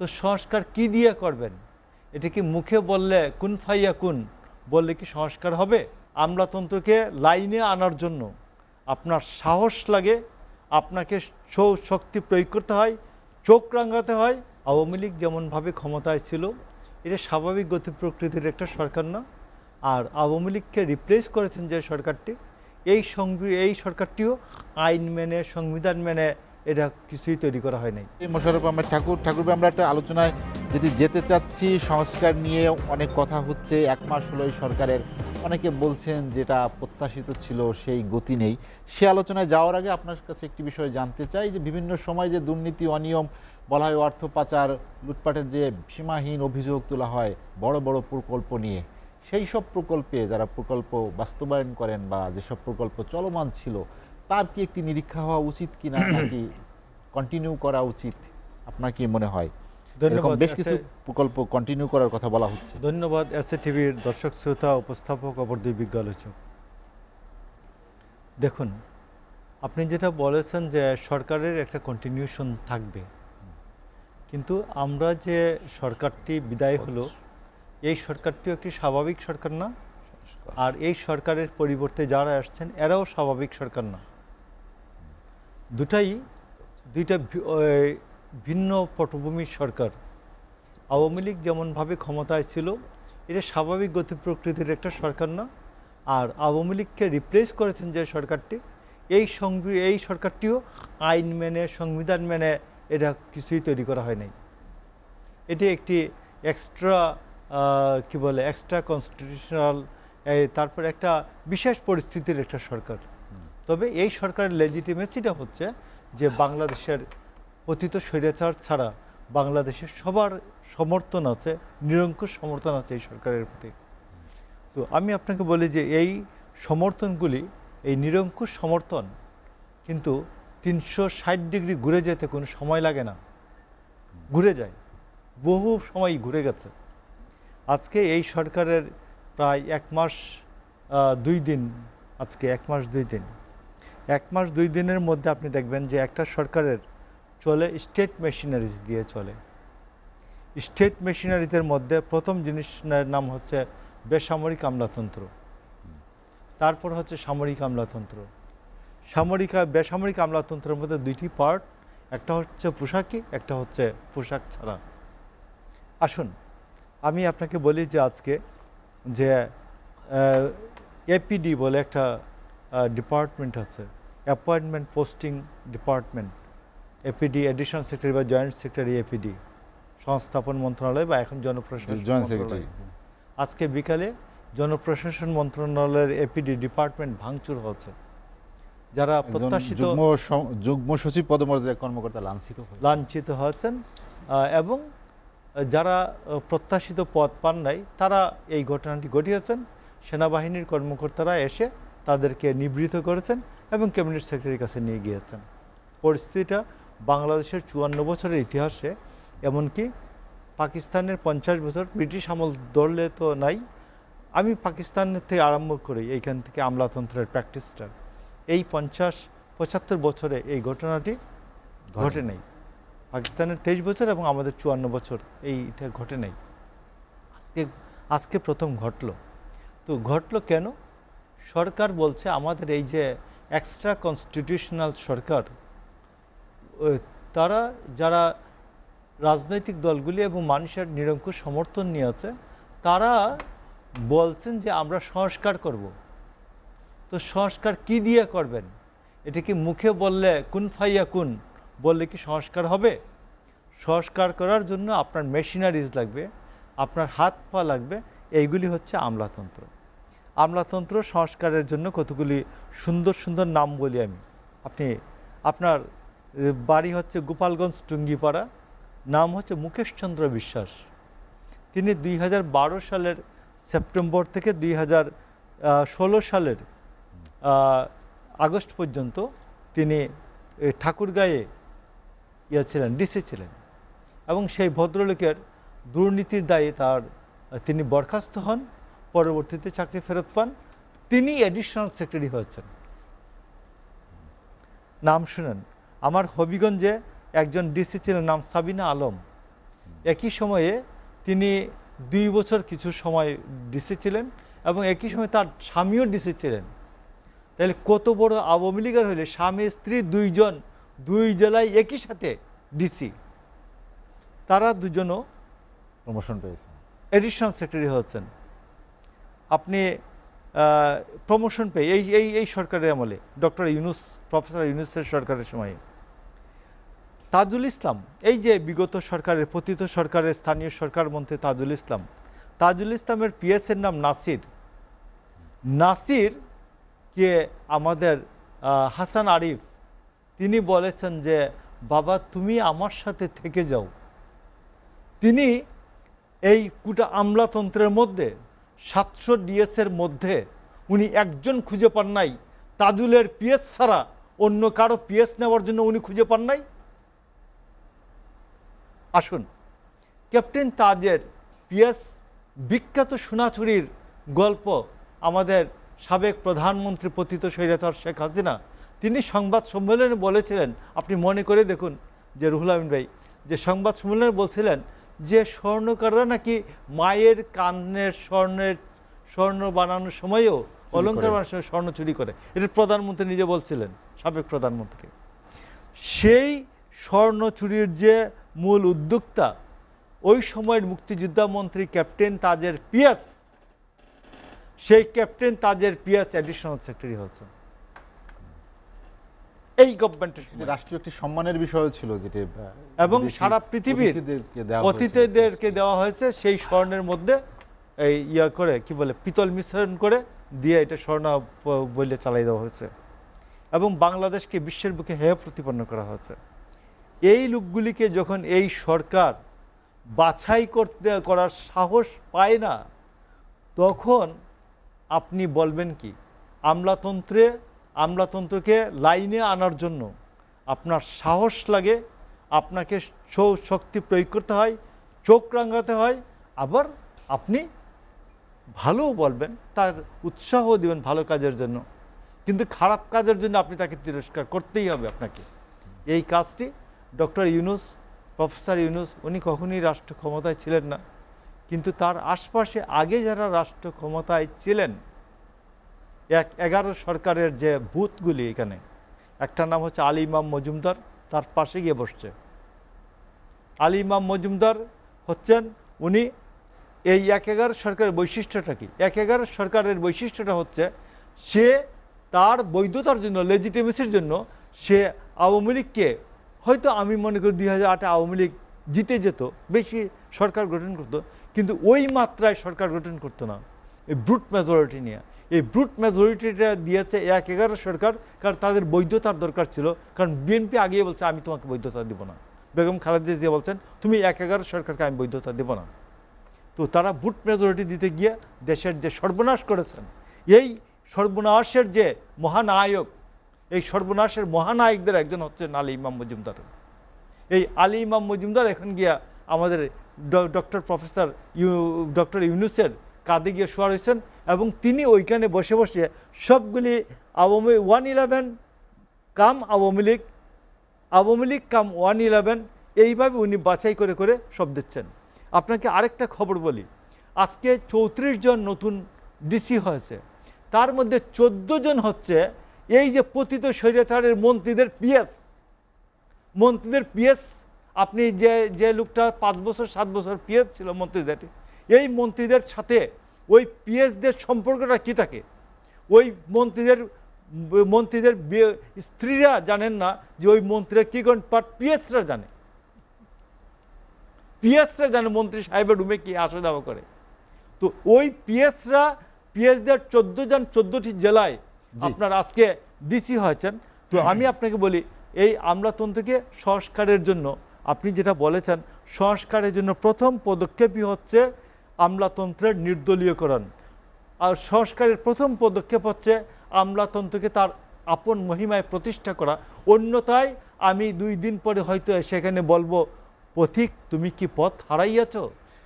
তো সংস্কার কি দিয়ে করবেন? এটা কি মুখে বললে কুন ফাইয়া কুন বললে কি সংস্কার হবে? আমলাতন্ত্রকে লাইনে আনার জন্য আপনার সাহস লাগে, আপনাকে শক্তি প্রয়োগ করতে হয়, চোখ রাঙাতে হয়। আওয়ামী লীগ যেমনভাবে ক্ষমতায় ছিল, এটা স্বাভাবিক গতি প্রকৃতির একটা সরকার না। আর আওয়ামী লীগকে রিপ্লেস করেছেন যে সরকারটি, এই সরকারটিও আইন মেনে, সংবিধান মেনে এটা কিছুই তৈরি করা হয় নাই। মোশাররফ আহমেদ ঠাকুর, আমরা একটা আলোচনায় যদি যেতে চাচ্ছি, সংস্কার নিয়ে অনেক কথা হচ্ছে। 1 মাস হলো এই সরকারের, অনেকে বলছেন যেটা প্রত্যাশিত ছিল সেই গতি নেই। সে আলোচনায় যাওয়ার আগে আপনার কাছে একটি বিষয় জানতে চাই যে বিভিন্ন সময় যে দুর্নীতি, অনিয়ম বলা হয়, অর্থ পাচার, লুটপাটের যে সীমাহীন অভিযোগ তোলা হয় বড় বড় প্রকল্প নিয়ে, সেই সব প্রকল্পে যারা প্রকল্প বাস্তবায়ন করেন বা যেসব প্রকল্প চলমান ছিল তার কি একটি নিরীক্ষা হওয়া উচিত কিনা, নাকি কন্টিনিউ করা উচিত? আপনার কি মনে হয়? ধন্যবাদ। বেশ কিছু প্রকল্প কন্টিনিউ করার কথা বলা হচ্ছে। ধন্যবাদ এসএ টিভির দর্শক শ্রোতা, উপস্থাপক, অপর দুই বিজ্ঞ আলোচক। দেখুন, আপনি যেটা বলেছেন যে সরকারের একটা কন্টিনিউশন থাকবে, কিন্তু আমরা যে সরকারটি বিদায় হলো, এই সরকারটিও একটি স্বাভাবিক সরকার না, আর এই সরকারের পরিবর্তে যারা আসছেন এরাও স্বাভাবিক সরকার না। দুইটা ভিন্ন পটভূমির সরকার। আওয়ামী লীগ যেমনভাবে ক্ষমতায় ছিল, এটা স্বাভাবিক গতি প্রকৃতির একটা সরকার না। আর আওয়ামী লীগকে রিপ্লেস করেছেন যে সরকারটি, এই সরকারটিও আইন মেনে, সংবিধান মেনে এটা কিছুই তৈরি করা হয় নাই। এটি একটি এক্সট্রা কনস্টিটিউশনাল, তারপর একটা বিশেষ পরিস্থিতির একটা সরকার। তবে এই সরকারের লেজিটিমেসিটা হচ্ছে যে বাংলাদেশের পতিত স্বৈরাচার ছাড়া বাংলাদেশের সবার সমর্থন আছে, নিরঙ্কুশ সমর্থন আছে এই সরকারের প্রতি। তো আমি আপনাকে বলি যে এই সমর্থনগুলি, এই নিরঙ্কুশ সমর্থন কিন্তু 360 ডিগ্রি ঘুরে যেতে কোনো সময় লাগে না, ঘুরে যায়, বহু সময় ঘুরে গেছে। আজকে এই সরকারের প্রায় 1 মাস 2 দিন, আজকে 1 মাস 2 দিন, 1 মাস 2 দিনের মধ্যে আপনি দেখবেন যে একটা সরকারের চলে স্টেট মেশিনারিজ দিয়ে চলে। স্টেট মেশিনারিজের মধ্যে প্রথম জিনিসের নাম হচ্ছে বেসামরিক আমলাতন্ত্র, তারপর হচ্ছে সামরিক আমলাতন্ত্র। বেসামরিক আমলাতন্ত্রের মধ্যে 2টি পার্ট, একটা হচ্ছে পোশাকি, একটা হচ্ছে পোশাক ছাড়া। আসুন আমি আপনাকে বলি যে আজকে যে এপিডি বলে একটা ডিপার্টমেন্ট আছে, appointment posting department. APD additional secretary বা জয়েন্ট সেক্রেটারি, এপিডি সংস্থাপন মন্ত্রণালয় বা এখন জনপ্রশাসন মন্ত্রণালয়। আজকে বিকালে জনপ্রশাসন মন্ত্রণালয়ের এপিডি ডিপার্টমেন্ট ভাঙচুর হচ্ছে। যারা প্রত্যাশিত যুগ্ম সচিব পদমর্যাদার কর্মকর্তা লাঞ্ছিত হয়েছেন এবং যারা প্রত্যাশিত পদ পান নাই, তারা এই ঘটনাটি ঘটিয়েছেন। সেনাবাহিনীর কর্মকর্তারা এসে তাদেরকে নিবৃত করেছেন এবং ক্যাবিনেট সেক্রেটারির কাছে নিয়ে গিয়েছেন। পরিস্থিতিটা বাংলাদেশের 54 বছরের ইতিহাসে, এমনকি পাকিস্তানের 50 বছর, ব্রিটিশ আমল ধরলে তো নাই, আমি পাকিস্তানের থেকে আরম্ভ করি এইখান থেকে আমলাতন্ত্রের প্র্যাকটিসটা, এই 50-75 বছরে এই ঘটনাটি ঘটে নাই। পাকিস্তানের 23 বছর এবং আমাদের 54 বছর এইটা ঘটে নাই। আজকে প্রথম ঘটলো। তো ঘটলো কেন? সরকার বলছে আমাদের এই যে এক্সট্রা কনস্টিটিউশনাল সরকার, তারা যারা রাজনৈতিক দলগুলি এবং মানুষের নিরঙ্কুশ সমর্থন নিয়ে আছে, তারা বলছেন যে আমরা সংস্কার করব। তো সংস্কার কি দিয়ে করবেন? এটা কি মুখে বললে কুন ফাইয়া কুন বললে কি সংস্কার হবে? সংস্কার করার জন্য আপনার মেশিনারিজ লাগবে, আপনার হাত পা লাগবে। এইগুলি হচ্ছে আমলাতন্ত্র। আমলাতন্ত্র সংস্কারের জন্য কতগুলি সুন্দর সুন্দর নাম বলি আমি। আপনার বাড়ি হচ্ছে গোপালগঞ্জ টুঙ্গিপাড়া, নাম হচ্ছে মুকেশচন্দ্র বিশ্বাস। তিনি 2012 সালের সেপ্টেম্বর থেকে 2016 সালের আগস্ট পর্যন্ত তিনি ঠাকুরগাঁয়ে ছিলেন, ডিসি ছিলেন, এবং সেই ভদ্রলোকের দুর্নীতির দায়ে তিনি বরখাস্ত হন, পরবর্তীতে চাকরি ফেরত পান। তিনি এডিশনাল সেক্রেটারি হয়েছেন। নাম শুনেন। আমার হবিগঞ্জে একজন ডিসি ছিলেন, নাম সাবিনা আলম। একই সময়ে তিনি 2 বছর কিছু সময় ডিসি ছিলেন এবং একই সময় তার স্বামীও ডিসি ছিলেন। তাহলে কত বড় আওয়ামী লীগের হলে স্বামী স্ত্রী দুইজন 2 জেলায় একই সাথে ডিসি, তারা দুজনও প্রমোশন পেয়েছেন, এডিশনাল সেক্রেটারি হয়েছেন। আপনি প্রমোশন পেয়ে এই সরকারের আমলে ডক্টর ইউনূস, প্রফেসর ইউনূসের সরকারের সময়ে তাজুল ইসলাম, এই যে বিগত সরকারের পতিত সরকারের স্থানীয় সরকার মন্ত্রী তাজুল ইসলাম, তাজুল ইসলামের পিএসের নাম নাসির। নাসির কে আমাদের হাসান আরিফ তিনি বলেছেন যে বাবা তুমি আমার সাথে থেকে যাও। তিনি এই কুটা আমলাতন্ত্রের মধ্যে 700 ডিএসের মধ্যে উনি একজন খুঁজে পান নাই, তাজুলের পিএস ছাড়া অন্য কারো পিএস নেওয়ার জন্য উনি খুঁজে পান নাই। আসুন, ক্যাপ্টেন তাজের পিএস বিখ্যাত সোনাচুরির গল্প আমাদের সাবেক প্রধানমন্ত্রী পতিত স্বৈরাচার শেখ হাসিনা তিনি সংবাদ সম্মেলনে বলেছিলেন, আপনি মনে করে দেখুন যে রুহুল আমিন ভাই, যে সংবাদ সম্মেলনে বলছিলেন যে স্বর্ণকাররা নাকি মায়ের কানের স্বর্ণ বানানোর সময়ও অলঙ্কার বানানোর সময় স্বর্ণ চুরি করে। এটা প্রধানমন্ত্রী নিজে বলছিলেন, সাবেক প্রধানমন্ত্রী। সেই স্বর্ণ চুরির যে মূল উদ্যোক্তা ওই সময়ের মুক্তিযোদ্ধা মন্ত্রী ক্যাপ্টেন তাজের পিএস, সেই ক্যাপ্টেন তাজের পিএস অ্যাডিশনাল সেক্রেটারি হয়েছে এই গভর্নমেন্টের। রাষ্ট্রীয় একটি সম্মানের বিষয় ছিল যেটা, এবং সারা পৃথিবীর অতিথিদেরকে দেওয়া হয়েছে সেই স্বর্ণের মধ্যে এই করে কি বলে পিতল মিশ্রণ করে দিয়ে এটা স্বর্ণ বলে চালাই দেওয়া হয়েছে এবং বাংলাদেশকে বিশ্বের বুকে হেয় প্রতিপন্ন করা হয়েছে। এই লোকগুলিকে যখন এই সরকার বাছাই করার সাহস পায় না, তখন আপনি বলবেন কি আমলাতন্ত্রকে লাইনে আনার জন্য আপনার সাহস লাগে, আপনাকে শক্তি প্রয়োগ করতে হয়, চোখ রাঙাতে হয়, আবার আপনি ভালো বলবেন, তার উৎসাহ দিবেন ভালো কাজের জন্য, কিন্তু খারাপ কাজের জন্য আপনি তাকে তিরস্কার করতেই হবে আপনাকে। এই কাজটি ডক্টর ইউনূস, প্রফেসর ইউনূস উনি কখনোই রাষ্ট্র ক্ষমতায় ছিলেন না, কিন্তু তার আশপাশে আগে যারা রাষ্ট্র ক্ষমতায় ছিলেন 11 সরকারের যে বুথগুলি, এখানে একটা নাম হচ্ছে আলী ইমাম মজুমদার, তার পাশে গিয়ে বসছে। আলী ইমাম মজুমদার হচ্ছেন উনি এই 11 সরকারের বৈশিষ্ট্যটা কি? 11 সরকারের বৈশিষ্ট্যটা হচ্ছে সে তার বৈধতার জন্য, লেজিটিমেসির জন্য সে আওয়ামী লীগকে, হয়তো আমি মনে করি 2008-এ আওয়ামী লীগ জিতে যেত, বেশি সরকার গঠন করতো, কিন্তু ওই মাত্রায় সরকার গঠন করতো না এই ব্রুট মেজরিটি নিয়ে। এই ব্রুট মেজরিটিটা দিয়েছে 11 সরকার, কারণ তাদের বৈধতার দরকার ছিল, কারণ বিএনপি আগিয়ে বলছে আমি তোমাকে বৈধতা দেব না, বেগম খালেদা জিয়া বলছেন তুমি 11 সরকারকে আমি বৈধতা দেব না। তো তারা ব্রুট মেজরিটি দিতে গিয়ে দেশের যে সর্বনাশ করেছেন, এই সর্বনাশের যে মহানায়ক, এই সর্বনাশের মহানায়কদের একজন হচ্ছেন আলী ইমাম মজুমদার। এই আলী ইমাম মজুমদার এখন গিয়া আমাদের ডক্টর ইউনূসের কাঁধে গিয়ে শোয়া রয়েছেন এবং তিনি ওইখানে বসে বসে সবগুলি 111 কাম আওয়ামী লীগ কাম 111 এইভাবে উনি বাছাই করে করে সব দিচ্ছেন। আপনাকে আরেকটা খবর বলি, আজকে 34 জন নতুন ডিসি হয়েছে, তার মধ্যে 14 জন হচ্ছে এই যে পতিত স্বৈরাচারের মন্ত্রীদের পিএস। আপনি যে লোকটা 5 বছর 7 বছর পিএস ছিল মন্ত্রীদের, এই মন্ত্রীদের সাথে ওই পিএসদের সম্পর্কটা কি থাকে? ওই মন্ত্রীদের স্ত্রীরা জানেন না যে ওই মন্ত্রীরা কি করেন, বাট পিএসরা জানে মন্ত্রী সাহেবের রুমে কি আসা যাওয়া করে। তো ওই পিএসদের 14 জন 14টি জেলায় আপনার আজকে ডিসি হয়েছেন। তো আমি আপনাকে বলি, এই আমলাতন্ত্রকে সংস্কারের জন্য আপনি যেটা বলেছেন, সংস্কারের জন্য প্রথম পদক্ষেপই হচ্ছে আমলাতন্ত্রের নির্দলীয়করণ। আর সংস্কারের প্রথম পদক্ষেপ হচ্ছে আমলাতন্ত্রকে তার আপন মহিমায় প্রতিষ্ঠা করা। অন্যথায় আমি 2 দিন পরে হয়তো সেখানে বলবো, পথিক তুমি কি পথ হারাইয়াছ?